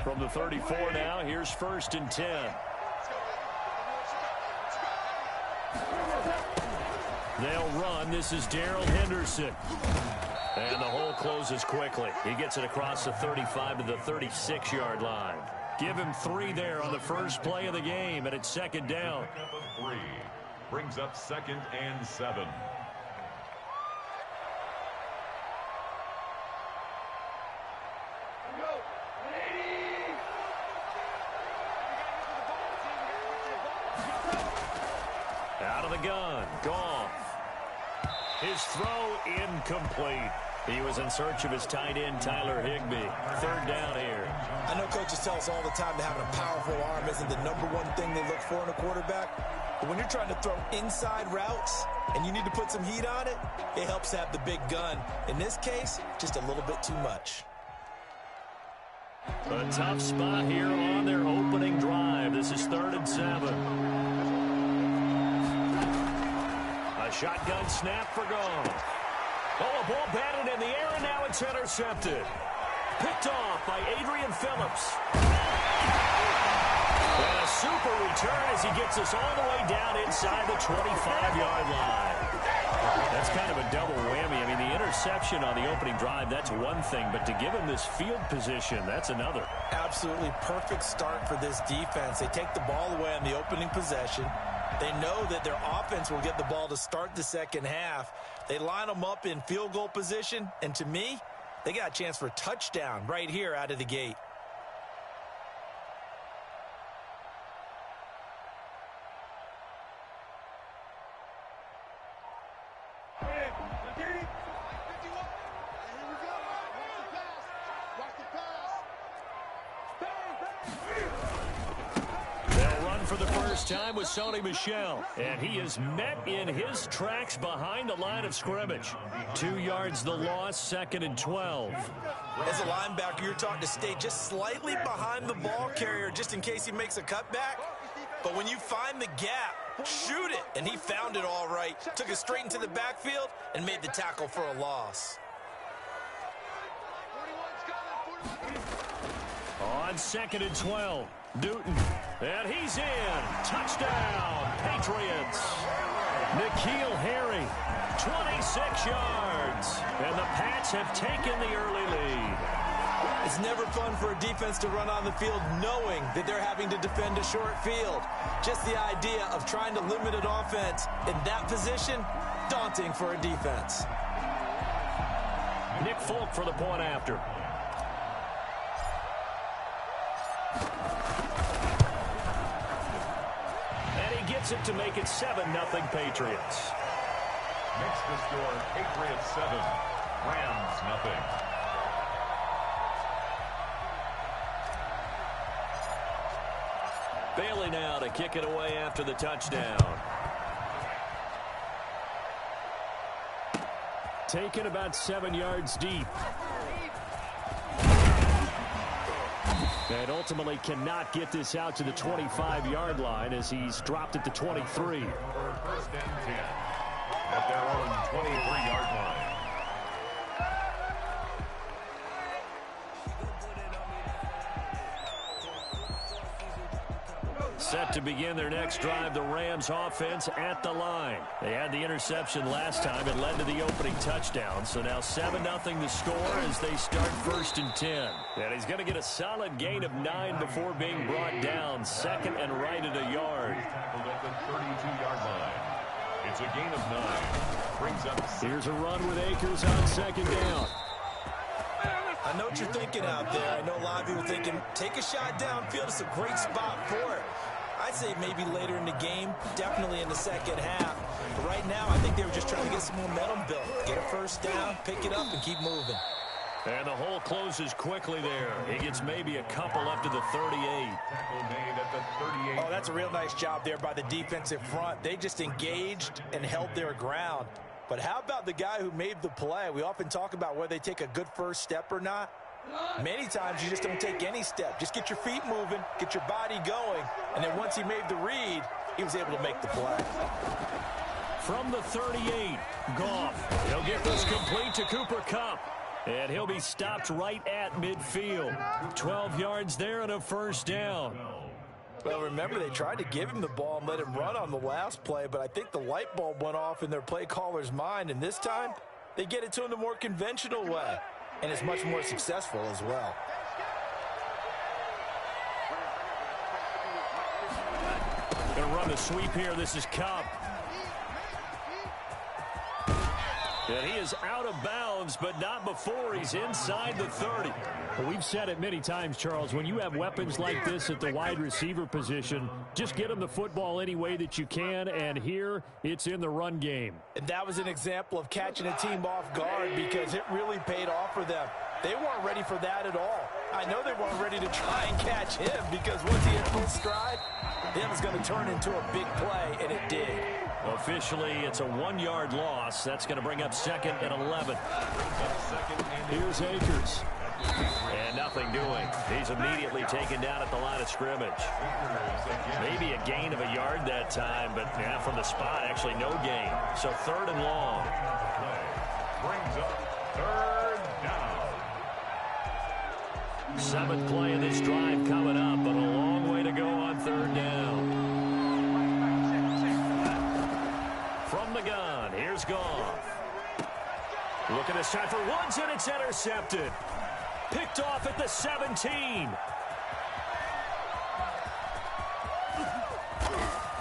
From the 34 now, here's 1st and 10. They'll run. This is Darrell Henderson. And the hole closes quickly. He gets it across the 35 to the 36-yard line. Give him 3 there on the first play of the game, and it's 2nd down. 3 brings up 2nd and 7. Out of the gun, Goff. His throw incomplete. He was in search of his tight end, Tyler Higbee. 3rd down here. I know coaches tell us all the time that having a powerful arm isn't the #1 thing they look for in a quarterback. But when you're trying to throw inside routes and you need to put some heat on it, it helps have the big gun. In this case, just a little bit too much. A tough spot here on their opening drive. This is 3rd and 7. A shotgun snap for Goff. Oh, a ball batted in the air, and now it's intercepted. Picked off by Adrian Phillips. And a super return as he gets us all the way down inside the 25-yard line. That's kind of a double whammy. I mean, the interception on the opening drive, that's one thing, but to give him this field position, that's another. Absolutely perfect start for this defense. They take the ball away on the opening possession. They know that their offense will get the ball to start the second half. They line them up in field goal position, and to me, they got a chance for a touchdown right here out of the gate. For the first time with Sony Michel, and he is met in his tracks behind the line of scrimmage. 2 yards the loss, 2nd and 12. As a linebacker, you're taught to stay just slightly behind the ball carrier just in case he makes a cutback. But when you find the gap, shoot it. And he found it all right. Took it straight into the backfield and made the tackle for a loss. On 2nd and 12, Newton. And he's in. Touchdown, Patriots. N'Keal Harry, 26 yards. And the Pats have taken the early lead. It's never fun for a defense to run on the field knowing that they're having to defend a short field. Just the idea of trying to limit an offense in that position, daunting for a defense. Nick Folk for the point after. Gets it to make it 7-0 Patriots. Makes the score Patriots 7, Rams 0. Bailey now to kick it away after the touchdown. Taken about 7 yards deep. And ultimately cannot get this out to the 25-yard line as he's dropped it to 23. For 1st and 10 at their own 23-yard line. Set to begin their next drive, the Rams offense at the line. They had the interception last time. It led to the opening touchdown. So now 7-0 the score as they start 1st and 10. And he's going to get a solid gain of 9 before being brought down. 2nd and right at a yard. Tackled at the 32-yard line. It's a gain of 9. Brings up. Here's a run with Akers on 2nd down. I know what you're thinking out there. I know a lot of you are thinking, take a shot downfield. It's a great spot for it. I'd say maybe later in the game, definitely in the second half. But right now, I think they were just trying to get some momentum built. Get a first down, pick it up, and keep moving. And the hole closes quickly there. He gets maybe a couple up to the 38. Tackle made at the 38. Oh, that's a real nice job there by the defensive front. They just engaged and held their ground. But how about the guy who made the play? We often talk about whether they take a good first step or not. Many times you just don't take any step. Just get your feet moving, get your body going, and then once he made the read, he was able to make the play. From the 38, Goff. He'll get this complete to Cooper Kupp. And he'll be stopped right at midfield. 12 yards there and a first down. Well, remember, they tried to give him the ball and let him run on the last play, but I think the light bulb went off in their play caller's mind, and this time they get it to him the more conventional way, and it's much more successful as well. Going to run the sweep here. This is Cup. And he is out of bounds, but not before he's inside the 30. Well, we've said it many times, Charles, when you have weapons like this at the wide receiver position, just get them the football any way that you can, and here it's in the run game. And that was an example of catching a team off guard because it really paid off for them. They weren't ready for that at all. I know they weren't ready to try and catch him because once he hit full stride, it was going to turn into a big play, and it did. Officially, it's a 1-yard loss. That's going to bring up 2nd and 11. Here's Akers. And nothing doing. He's immediately taken down at the line of scrimmage. Maybe a gain of a yard that time, but yeah, from the spot, actually no gain. So 3rd and long. Brings up 3rd down. 7th play of this drive coming up, but a long way to go on 3rd down. From the gun, here's Goff. Looking this time for Woods, and it's intercepted. Picked off at the 17.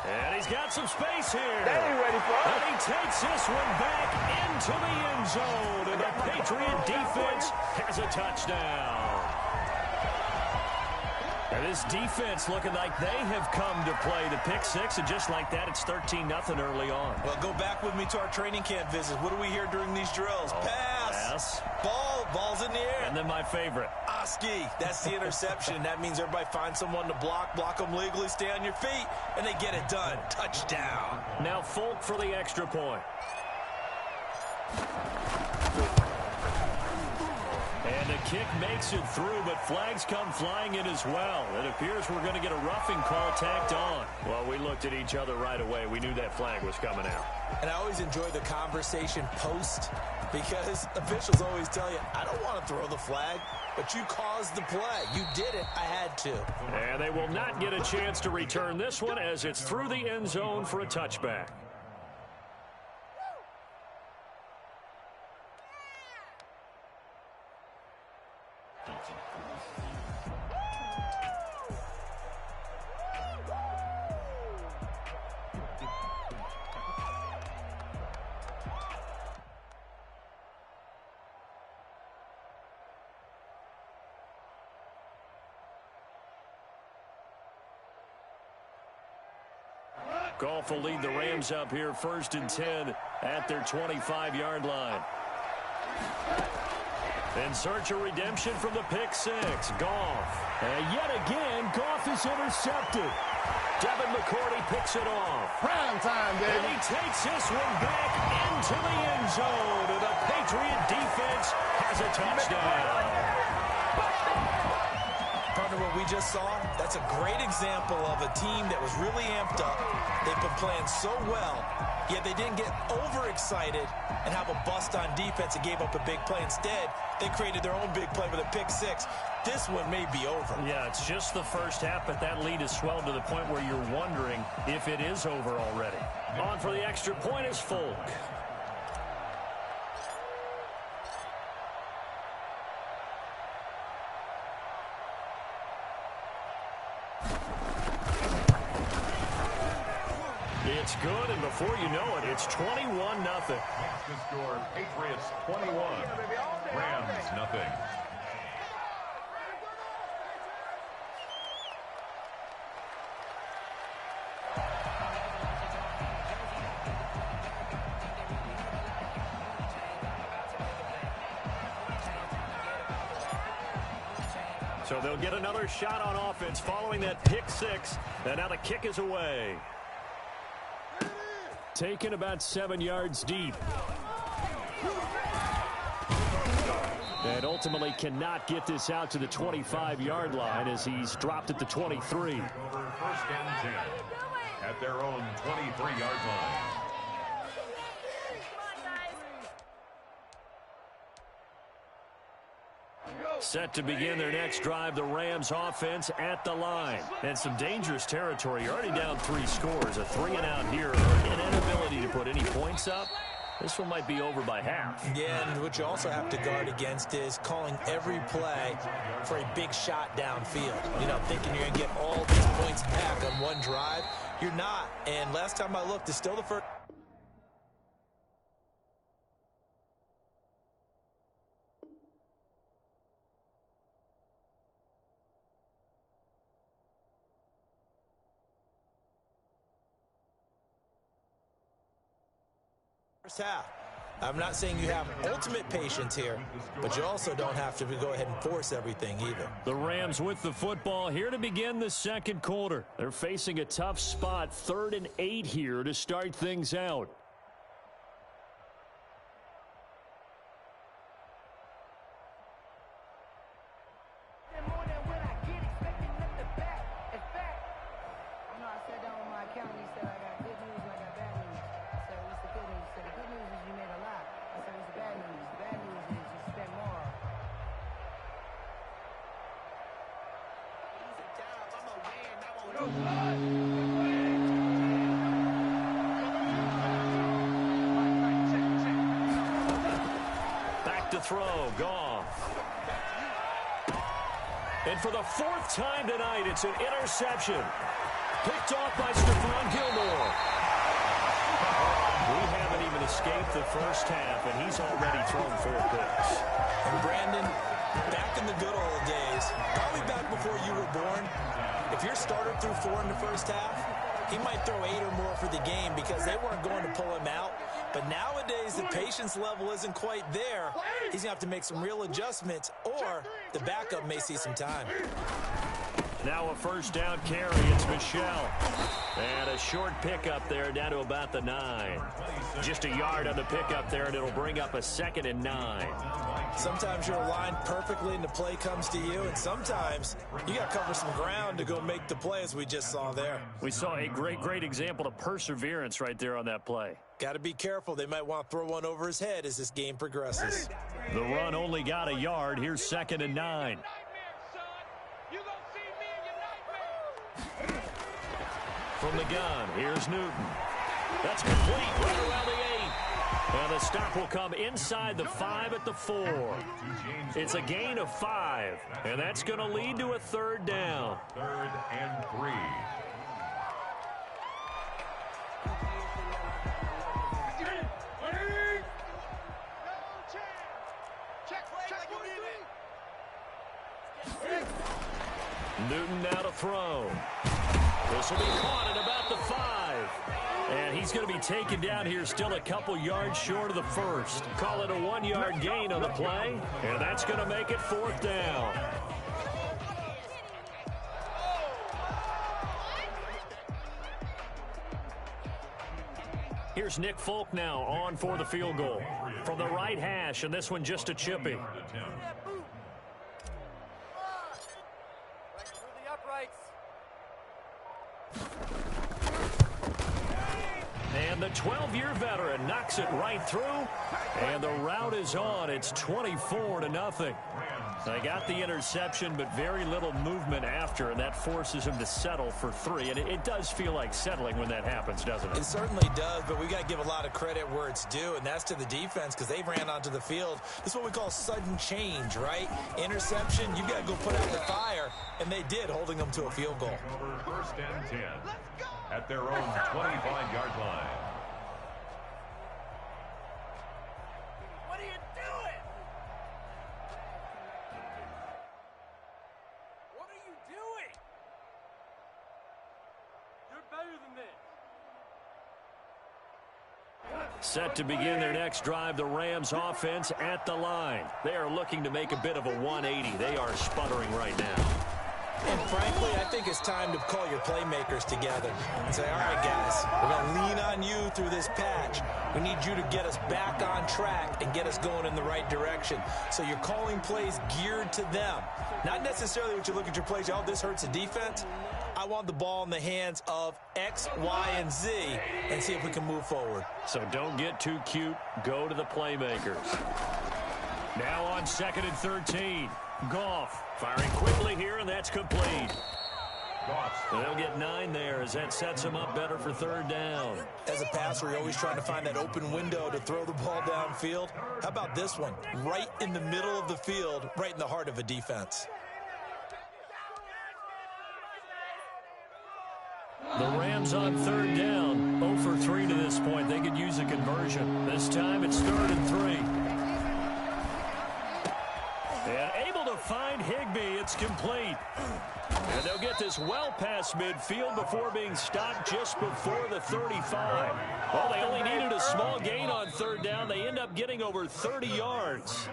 And he's got some space here. That ain't ready for us. And he takes this one back into the end zone. And the Patriot defense has a touchdown. And this defense looking like they have come to play the pick six, and just like that, it's 13-0 early on. Well, go back with me to our training camp visits. What do we hear during these drills? Pass. Ball's in the air. And then my favorite. Oski, that's the interception. That means everybody finds someone to block them legally, stay on your feet, and they get it done. Touchdown. Now Folk for the extra point. And the kick makes it through, but flags come flying in as well. It appears we're going to get a roughing call tacked on. Well, we looked at each other right away. We knew that flag was coming out. And I always enjoy the conversation post because officials always tell you, I don't want to throw the flag, but you caused the play. You did it. I had to. And they will not get a chance to return this one as it's through the end zone for a touchback. Goff will lead the Rams up here 1st and 10 at their 25-yard line. In search of redemption from the pick six. Goff. And yet again, Goff is intercepted. Devin McCourty picks it off. Prime time, baby. And he takes this one back into the end zone. And the Patriot defense has a touchdown. Partner, what we just saw, that's a great example of a team that was really amped up. They've been playing so well, yet they didn't get overexcited and have a bust on defense and gave up a big play. Instead, they created their own big play with a pick six. This one may be over. Yeah, it's just the first half, but that lead has swelled to the point where you're wondering if it is over already. On for the extra point is Folk. It's good, and before you know it, it's 21-0. The score, Patriots 21, Rams nothing. So they'll get another shot on offense following that pick six, and now the kick is away. Taken about 7 yards deep. And ultimately cannot get this out to the 25-yard line as he's dropped at the 23. Over 1st and 10 at their own 23-yard line. Set to begin their next drive, the Rams offense at the line. And some dangerous territory. You're already down 3 scores. A 3-and-out here, an inability to put any points up. This one might be over by half. Yeah, and what you also have to guard against is calling every play for a big shot downfield. You know, thinking you're going to get all these points back on one drive. You're not. And last time I looked, it's still the first. Half. I'm not saying you have ultimate patience here, but you also don't have to go ahead and force everything either. The Rams with the football here to begin the second quarter. They're facing a tough spot, 3rd and 8 here to start things out. Back to throw, Goff. And for the 4th time tonight, it's an interception. Picked off by Stephon Gilmore. We haven't even escaped the first half, and he's already thrown 4 picks. And Brandon, back in the good old days, probably back before you were born, if your starter threw 4 in the first half, he might throw 8 or more for the game because they weren't going to pull him out. But nowadays, the patience level isn't quite there. He's going to have to make some real adjustments, or the backup may see some time. Now a first down carry. It's Michelle. And a short pickup there down to about the 9. Just a yard on the pickup there, and it'll bring up a 2nd and 9. Sometimes you're aligned perfectly and the play comes to you, and sometimes you got to cover some ground to go make the play, as we just saw there. We saw a great example of perseverance right there on that play. Got to be careful. They might want to throw one over his head as this game progresses. The run only got a yard. Here's 2nd and 9. From the gun, here's Newton. That's complete right around the 8. And the stop will come inside the 5 at the 4. It's a gain of 5, and that's going to lead to a 3rd down. 3rd and 3. Newton now to throw. This will be caught at about the 5. And he's going to be taken down here still a couple yards short of the first. Call it a 1-yard gain on the play, and that's going to make it 4th down. Here's Nick Folk now on for the field goal. From the right hash, and this one just a chippy. And the 12-year veteran knocks it right through, and the route is on. It's 24-0. They got the interception, but very little movement after, and that forces him to settle for 3. And it does feel like settling when that happens, doesn't it? It certainly does, but we got to give a lot of credit where it's due, and that's to the defense because they ran onto the field. This is what we call sudden change, right? Interception, you got to go put out the fire, and they did, holding them to a field goal. 1st and 10 at their own 25-yard line. What are you doing? What are you doing? You're better than this. Set to begin their next drive, the Rams offense at the line. They are looking to make a bit of a 180. They are sputtering right now. And frankly, I think it's time to call your playmakers together and say, all right, guys, we're going to lean on you through this patch. We need you to get us back on track and get us going in the right direction. So you're calling plays geared to them. Not necessarily what you look at your plays, oh, this hurts the defense. I want the ball in the hands of X, Y, and Z and see if we can move forward. So don't get too cute. Go to the playmakers. Now on 2nd and 13. Goff firing quickly here, and that's complete. They'll get 9 there as that sets them up better for third down. As a passer, you're always trying to find that open window to throw the ball downfield. How about this one? Right in the middle of the field, right in the heart of a defense. The Rams on third down, 0 for 3 to this point. They could use a conversion. This time it's 3rd and 3. And able to find Higbee. It's complete. And they'll get this well past midfield before being stopped just before the 35. Well, they only needed a small gain on third down. They end up getting over 30 yards.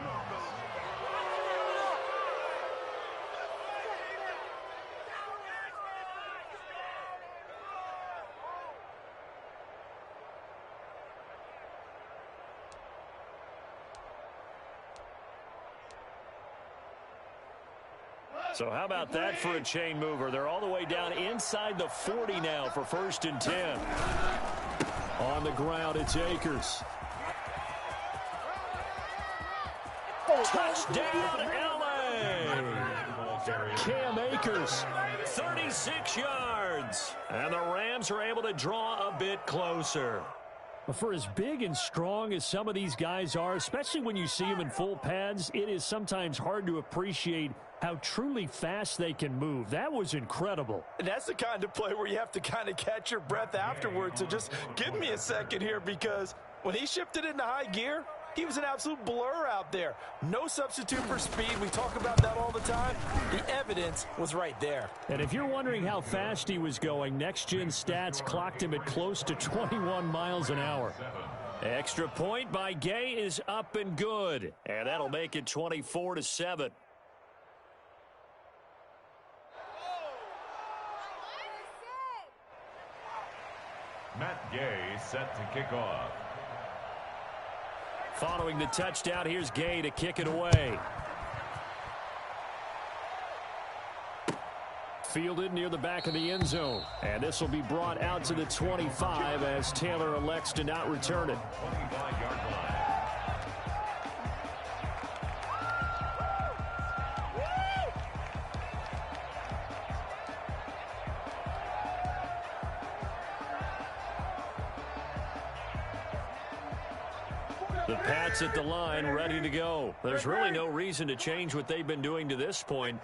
So how about that for a chain mover? They're all the way down inside the 40 now for 1st and 10. On the ground, it's Akers. Touchdown, L.A. Cam Akers, 36 yards. And the Rams are able to draw a bit closer. For as big and strong as some of these guys are, especially when you see them in full pads, it is sometimes hard to appreciate how truly fast they can move. That was incredible. And that's the kind of play where you have to kind of catch your breath afterwards. So just give me a second here, because when he shifted into high gear, he was an absolute blur out there. No substitute for speed. We talk about that all the time. The evidence was right there. And if you're wondering how fast he was going, Next Gen stats clocked him at close to 21 miles an hour. Extra point by Gay is up and good. And that'll make it 24-7. Matt Gay set to kick off. Following the touchdown, here's Gay to kick it away. Fielded near the back of the end zone. And this will be brought out to the 25 as Taylor elects to not return it. 25-yard line. The Pats at the line, ready to go. There's really no reason to change what they've been doing to this point.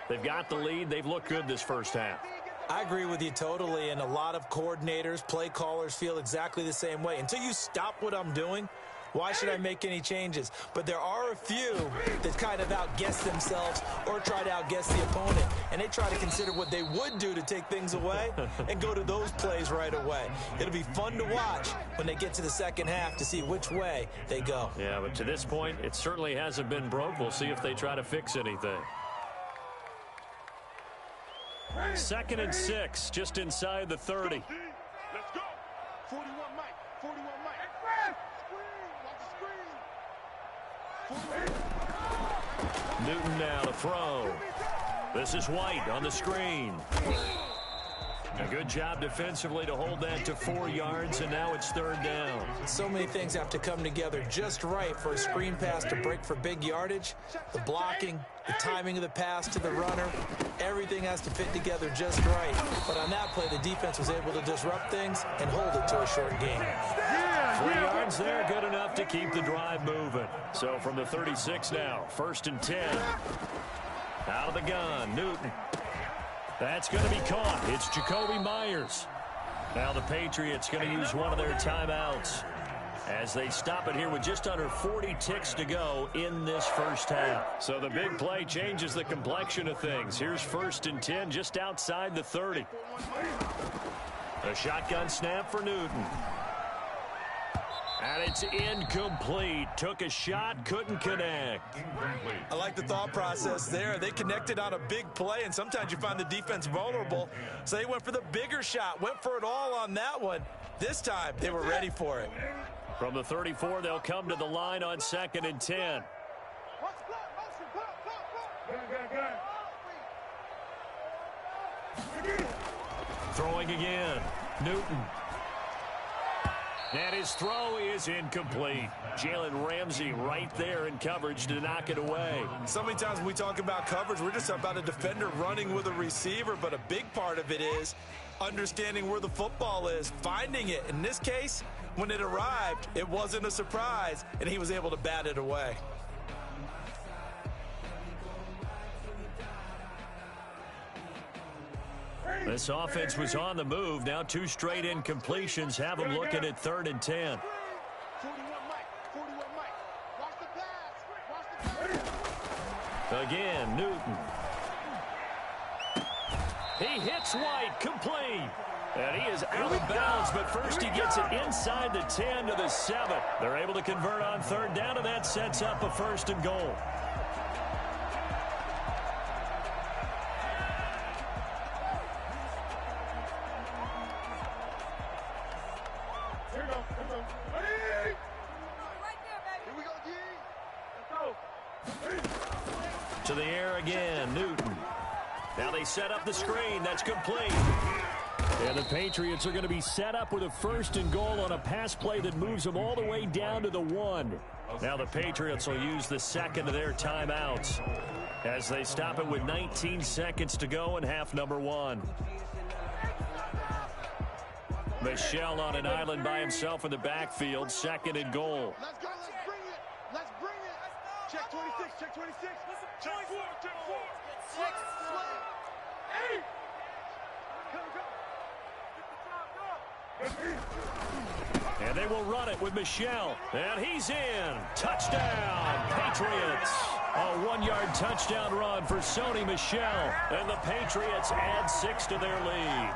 They've got the lead. They've looked good this first half. I agree with you totally, and a lot of coordinators, play callers feel exactly the same way. Until you stop what I'm doing, why should I make any changes? But there are a few that kind of outguess themselves or try to outguess the opponent. And they try to consider what they would do to take things away and go to those plays right away. It'll be fun to watch when they get to the second half to see which way they go. Yeah, but to this point, it certainly hasn't been broke. We'll see if they try to fix anything. 2nd and 6, just inside the 30. Let's go. 41 Mike. 41 Mike. Newton now to throw. This is White on the screen. A good job defensively to hold that to 4 yards, and now it's 3rd down. So many things have to come together just right for a screen pass to break for big yardage. The blocking, the timing of the pass to the runner, everything has to fit together just right. But on that play, the defense was able to disrupt things and hold it to a short gain. 3 yards there, good enough to keep the drive moving. So from the 36 now, 1st and 10. Out of the gun, Newton. That's going to be caught. It's Jacoby Myers. Now the Patriots going to use one of their timeouts as they stop it here with just under 40 ticks to go in this first half. So the big play changes the complexion of things. Here's 1st and 10 just outside the 30. A shotgun snap for Newton. And it's incomplete. Took a shot, couldn't connect. I like the thought process there. They connected on a big play, and sometimes you find the defense vulnerable. So they went for the bigger shot, went for it all on that one. This time, they were ready for it. From the 34, they'll come to the line on 2nd and 10. Throwing again. Newton. And his throw is incomplete. Jalen Ramsey right there in coverage to knock it away. So many times when we talk about coverage, we're just about a defender running with a receiver, but a big part of it is understanding where the football is, finding it. In this case, when it arrived, it wasn't a surprise, and he was able to bat it away. This offense was on the move. Now 2 straight incompletions have them looking at 3rd and 10. 41 Mike. Watch the pass. Again, Newton. He hits White, complete. And he is out of bounds, but first he gets it inside the 10 to the 7. They're able to convert on 3rd down, and that sets up a 1st and goal. To the air again, Newton. Now they set up the screen. That's complete. And the Patriots are going to be set up with a 1st and goal on a pass play that moves them all the way down to the 1. Now the Patriots will use the 2nd of their timeouts as they stop it with 19 seconds to go in half number 1. Michel on an island by himself in the backfield, 2nd and goal. Let's go. Let's bring it. Check 26. Check 26. Check 4. Check 4. 6. 8. And they will run it with Michel. And he's in. Touchdown, Patriots. A 1-yard touchdown run for Sony Michel. And the Patriots add 6 to their lead.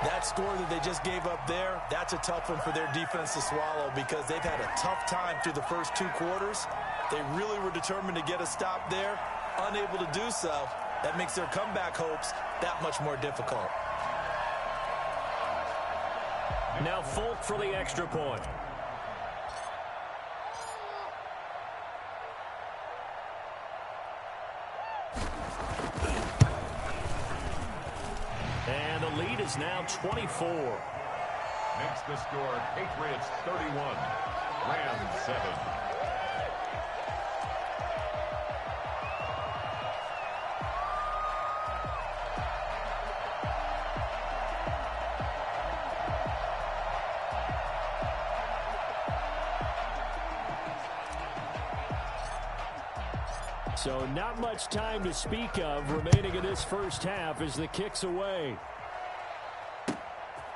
That score that they just gave up there, that's a tough one for their defense to swallow because they've had a tough time through the first 2 quarters. They really were determined to get a stop there, unable to do so. That makes their comeback hopes that much more difficult. Now Folk for the extra point. And the lead is now 24. Makes the score Patriots 31, Rams 7. So not much time to speak of remaining in this first half as the kick's away.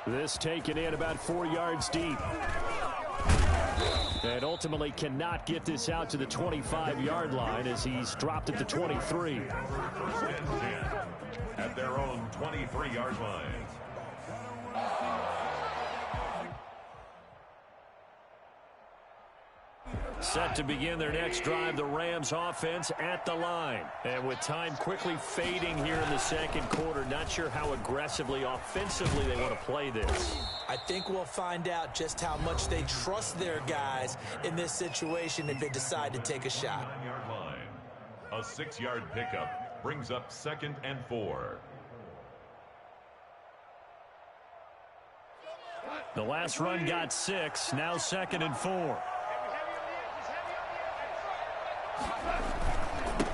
This taken in about 4 yards deep. And ultimately cannot get this out to the 25-yard line as he's dropped it to 23. 1st and 10 at their own 23-yard line. Set to begin their next drive, the Rams offense at the line. And with time quickly fading here in the 2nd quarter, not sure how aggressively, offensively they want to play this. I think we'll find out just how much they trust their guys in this situation if they decide to take a shot. 9-yard line. A 6-yard pickup brings up 2nd and 4. The last run got 6, now 2nd and 4.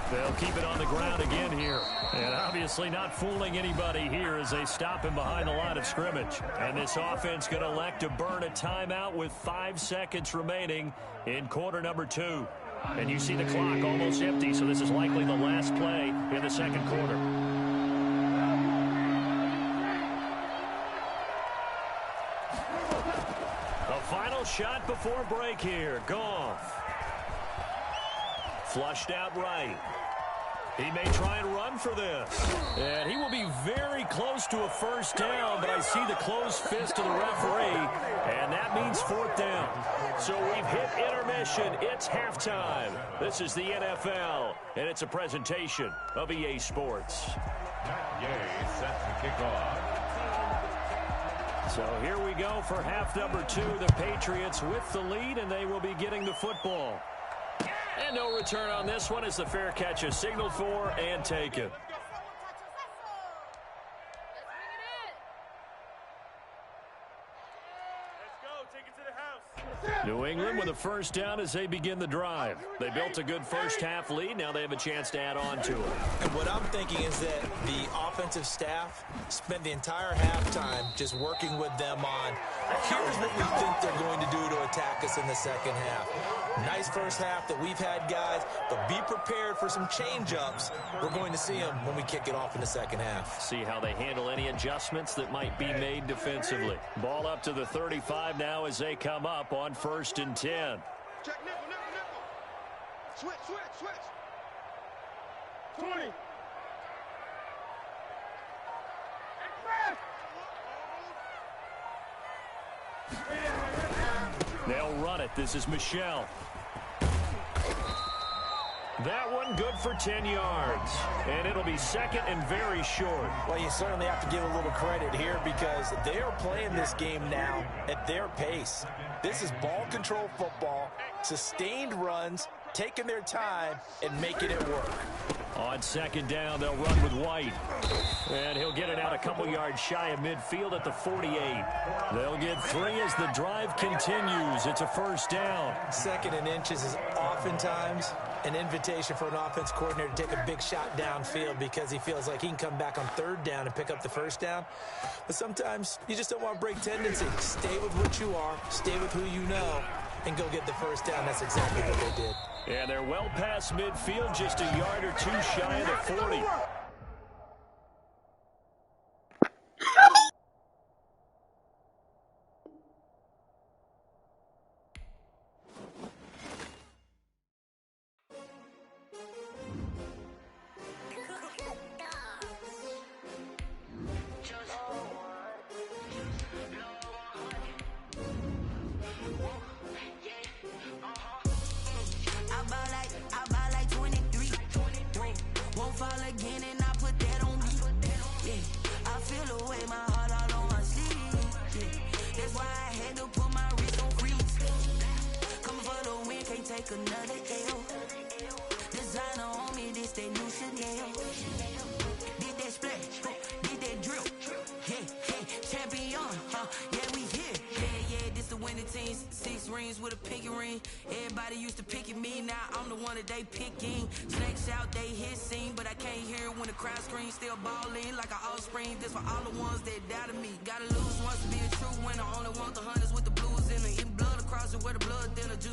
They'll keep it on the ground again here. And obviously not fooling anybody here as they stop him behind the line of scrimmage. And this offense going to elect to burn a timeout with 5 seconds remaining in quarter number 2. And you see the clock almost empty, so this is likely the last play in the 2nd quarter. The final shot before break here. Goff. Flushed out right. He may try and run for this. And he will be very close to a 1st down, but I see the closed fist of the referee, and that means 4th down. So we've hit intermission. It's halftime. This is the NFL, and it's a presentation of EA Sports. Yay, set to kick off. So here we go for half number 2. The Patriots with the lead, and they will be getting the football. And no return on this one as the fair catch is signaled for and taken. Let's go. Take it to the house. New England with a first down as they begin the drive. They built a good first half lead. Now they have a chance to add on to it. And what I'm thinking is that the offensive staff spent the entire halftime just working with them on, here's what we think they're going to do to attack us in the second half. Nice first half that we've had, guys, but be prepared for some change-ups. We're going to see them when we kick it off in the second half. See how they handle any adjustments that might be made defensively. Ball up to the 35 now as they come up on 1st and 10. Check nickel, nickel, nickel. Switch. 20. They'll run it. This is Michelle. That one good for 10 yards. And it'll be second and very short. Well, you certainly have to give a little credit here because they are playing this game now at their pace. This is ball control football, sustained runs, taking their time, and making it work. On second down, they'll run with White. And he'll get it out a couple yards shy of midfield at the 48. They'll get 3 as the drive continues. It's a first down. Second and inches is oftentimes an invitation for an offense coordinator to take a big shot downfield because he feels like he can come back on third down and pick up the first down. But sometimes you just don't want to break tendency. Stay with what you are, stay with who you know, and go get the first down. That's exactly what they did. And they're well past midfield, just a yard or two shy of the 40. Another L. Designer on me, this they new Chanel. Did that splash, did that drip. Hey, champion, yeah, we here. Yeah, this the winning team. 6 rings with a pinky ring. Everybody used to picking me, now I'm the one that they picking. Snakes out, they hit scene, but I can't hear when the crowd screams. Still balling like an offspring. This for all the ones that doubted me. Gotta lose once to be a true winner. Only want the hunters with the blues in it. Eating blood across it where the blood thinner. Juice